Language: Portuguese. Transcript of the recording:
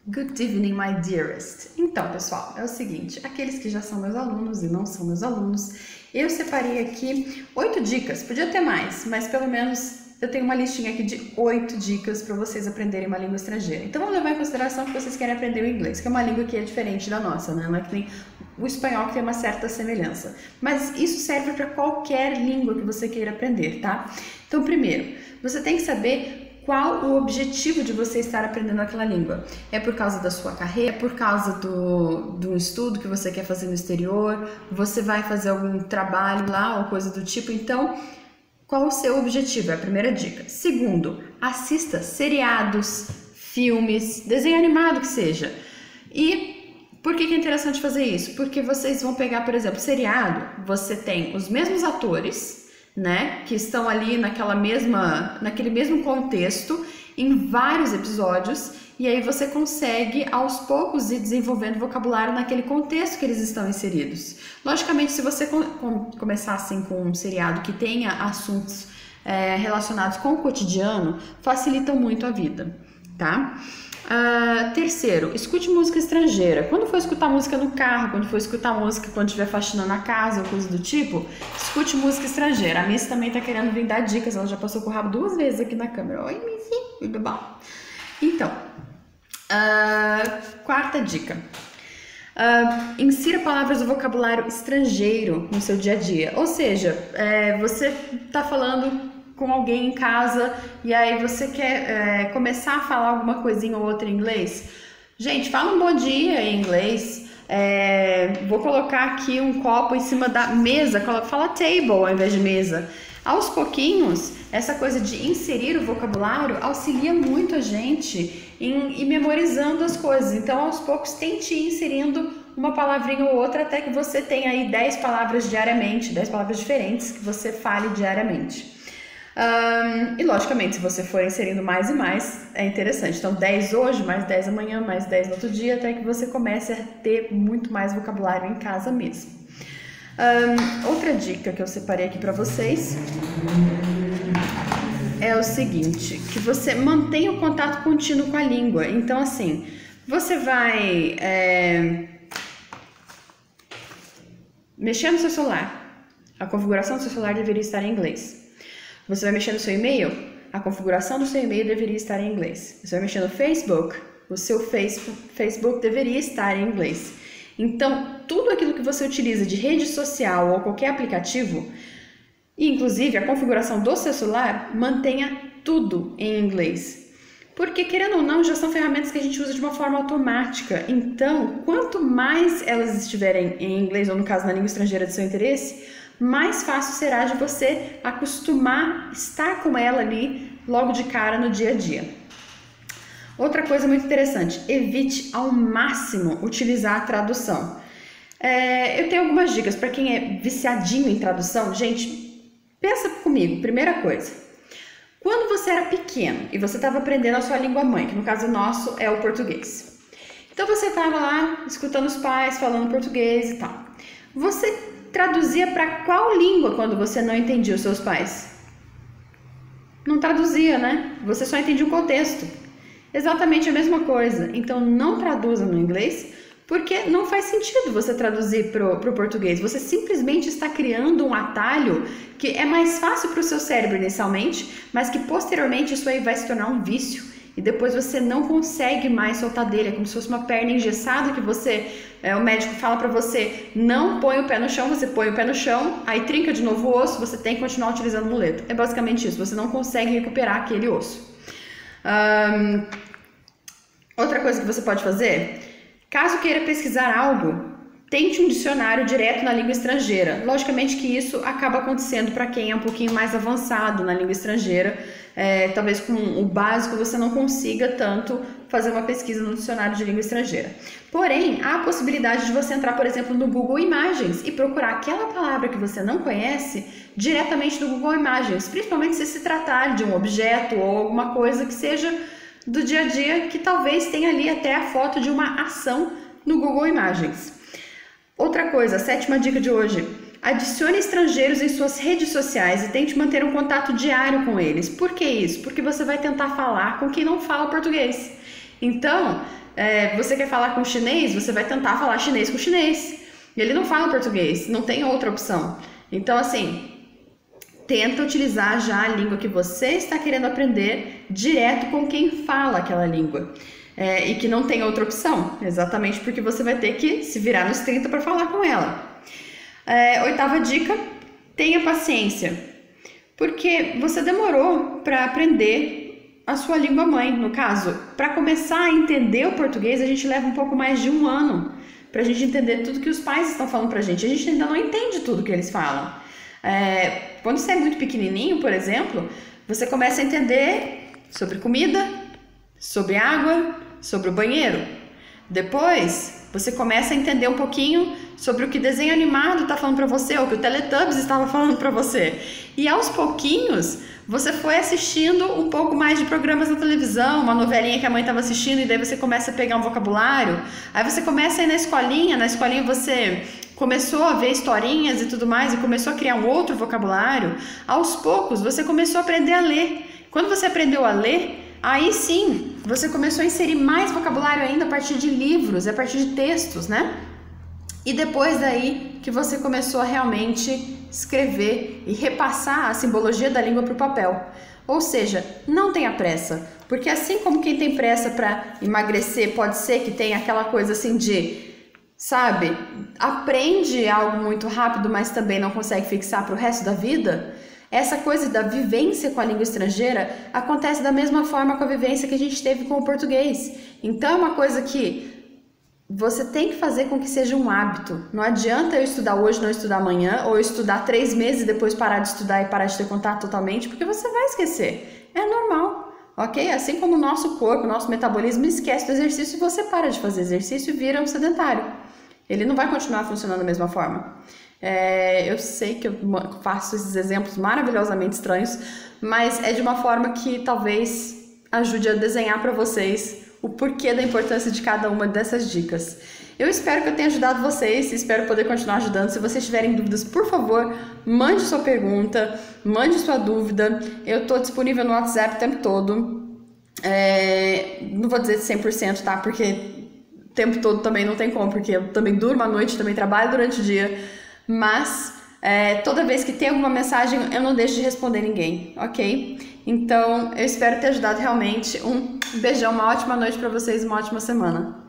Good evening, my dearest. Então, pessoal, é o seguinte, aqueles que já são meus alunos e não são meus alunos, eu separei aqui 8 dicas, podia ter mais, mas pelo menos eu tenho uma listinha aqui de 8 dicas para vocês aprenderem uma língua estrangeira. Então, vamos levar em consideração que vocês querem aprender o inglês, que é uma língua que é diferente da nossa, né? Não é que nem o espanhol, que tem uma certa semelhança. Mas isso serve para qualquer língua que você queira aprender, tá? Então, primeiro, você tem que saber qual o objetivo de você estar aprendendo aquela língua. É por causa da sua carreira? É por causa do estudo que você quer fazer no exterior? Você vai fazer algum trabalho lá ou coisa do tipo? Então, qual o seu objetivo? É a primeira dica. Segundo, assista seriados, filmes, desenho animado que seja. E por que é interessante fazer isso? Porque vocês vão pegar, por exemplo, seriado, você tem os mesmos atores, né, que estão ali naquele mesmo contexto em vários episódios, e aí você consegue aos poucos ir desenvolvendo vocabulário naquele contexto que eles estão inseridos. Logicamente, se você começar assim com um seriado que tenha assuntos relacionados com o cotidiano, facilitam muito a vida, tá? Terceiro, escute música estrangeira. Quando for escutar música no carro, quando for escutar música quando estiver faxinando a casa ou coisa do tipo, escute música estrangeira. A Miss também tá querendo vir dar dicas, ela já passou com o rabo 2 vezes aqui na câmera. Oi, Miss, tudo bom? Então, quarta dica. Insira palavras do vocabulário estrangeiro no seu dia a dia. Ou seja, você tá falando com alguém em casa e aí você quer começar a falar alguma coisinha ou outra em inglês. Gente, fala um bom dia em inglês. Vou colocar aqui um copo em cima da mesa, fala table ao invés de mesa. Aos pouquinhos, essa coisa de inserir o vocabulário auxilia muito a gente em ir memorizando as coisas. Então, aos poucos, tente ir inserindo uma palavrinha ou outra até que você tenha aí 10 palavras diariamente, 10 palavras diferentes que você fale diariamente. E logicamente, se você for inserindo mais e mais, é interessante. Então, 10 hoje, mais 10 amanhã, mais 10 no outro dia, até que você comece a ter muito mais vocabulário em casa mesmo. Outra dica que eu separei aqui para vocês é o seguinte, que você mantenha o contato contínuo com a língua. Então, assim, você vai mexer no seu celular, a configuração do seu celular deveria estar em inglês. Você vai mexer no seu e-mail, a configuração do seu e-mail deveria estar em inglês. Você vai mexer no Facebook, o seu Facebook deveria estar em inglês. Então, tudo aquilo que você utiliza de rede social ou qualquer aplicativo, e inclusive a configuração do seu celular, mantenha tudo em inglês. Porque, querendo ou não, já são ferramentas que a gente usa de uma forma automática. Então, quanto mais elas estiverem em inglês, ou no caso na língua estrangeira de seu interesse, mais fácil será de você acostumar estar com ela ali logo de cara no dia a dia. Outra coisa muito interessante, evite ao máximo utilizar a tradução. Eu tenho algumas dicas para quem é viciadinho em tradução. Gente, pensa comigo, primeira coisa. Quando você era pequeno e você estava aprendendo a sua língua mãe, que no caso nosso é o português. Então você estava lá escutando os pais falando português e tal. Você traduzia para qual língua quando você não entendia os seus pais? Não traduzia, né? Você só entendia o contexto. Exatamente a mesma coisa. Então não traduza no inglês, porque não faz sentido você traduzir para o português. Você simplesmente está criando um atalho que é mais fácil para o seu cérebro inicialmente, mas que posteriormente isso aí vai se tornar um vício. E depois você não consegue mais soltar dele. É como se fosse uma perna engessada que o médico fala para você, não põe o pé no chão, você põe o pé no chão, aí trinca de novo o osso, você tem que continuar utilizando o muleta. É basicamente isso, você não consegue recuperar aquele osso. Outra coisa que você pode fazer, caso queira pesquisar algo, tente um dicionário direto na língua estrangeira. Logicamente que isso acaba acontecendo para quem é um pouquinho mais avançado na língua estrangeira. Talvez com o básico você não consiga tanto fazer uma pesquisa no dicionário de língua estrangeira. Porém, há a possibilidade de você entrar, por exemplo, no Google Imagens e procurar aquela palavra que você não conhece diretamente no Google Imagens, principalmente se tratar de um objeto ou alguma coisa que seja do dia a dia, que talvez tenha ali até a foto de uma ação no Google Imagens. Outra coisa, a 7ª dica de hoje. Adicione estrangeiros em suas redes sociais e tente manter um contato diário com eles. Por que isso? Porque você vai tentar falar com quem não fala português. Então, você quer falar com chinês, você vai tentar falar chinês com chinês. Ele não fala português, não tem outra opção. Então, assim, tenta utilizar já a língua que você está querendo aprender direto com quem fala aquela língua. E que não tem outra opção, exatamente porque você vai ter que se virar nos 30 para falar com ela. 8ª dica, tenha paciência, porque você demorou para aprender a sua língua mãe. No caso, para começar a entender o português, a gente leva um pouco mais de 1 ano para a gente entender tudo que os pais estão falando para a gente ainda não entende tudo que eles falam. Quando você é muito pequenininho, por exemplo, você começa a entender sobre comida, sobre água, sobre o banheiro. Depois, você começa a entender um pouquinho sobre o que desenho animado está falando para você, ou o que o Teletubbies estava falando para você. E aos pouquinhos, você foi assistindo um pouco mais de programas na televisão, uma novelinha que a mãe estava assistindo, e daí você começa a pegar um vocabulário. Aí você começa a ir na escolinha você começou a ver historinhas e tudo mais, e começou a criar um outro vocabulário. Aos poucos, você começou a aprender a ler. Quando você aprendeu a ler, aí sim, você começou a inserir mais vocabulário ainda a partir de livros, a partir de textos, né? E depois daí que você começou a realmente escrever e repassar a simbologia da língua para o papel. Ou seja, não tenha pressa, porque assim como quem tem pressa para emagrecer, pode ser que tenha aquela coisa assim de, sabe, aprende algo muito rápido, mas também não consegue fixar para o resto da vida. Essa coisa da vivência com a língua estrangeira acontece da mesma forma com a vivência que a gente teve com o português. Então é uma coisa que você tem que fazer com que seja um hábito. Não adianta eu estudar hoje, não estudar amanhã, ou eu estudar 3 meses e depois parar de estudar e parar de ter contato totalmente, porque você vai esquecer. É normal, ok? Assim como o nosso corpo, o nosso metabolismo esquece do exercício, e você para de fazer exercício e vira um sedentário. Ele não vai continuar funcionando da mesma forma. Eu sei que eu faço esses exemplos maravilhosamente estranhos, mas é de uma forma que talvez ajude a desenhar para vocês o porquê da importância de cada uma dessas dicas. Eu espero que eu tenha ajudado vocês, espero poder continuar ajudando. Se vocês tiverem dúvidas, por favor, mande sua pergunta, mande sua dúvida. Eu estou disponível no WhatsApp o tempo todo. Não vou dizer 100%, tá? Porque o tempo todo também não tem como, porque eu também durmo à noite, também trabalho durante o dia. Mas toda vez que tem alguma mensagem, eu não deixo de responder ninguém, ok? Então, eu espero ter ajudado realmente. Um beijão, uma ótima noite para vocês, uma ótima semana.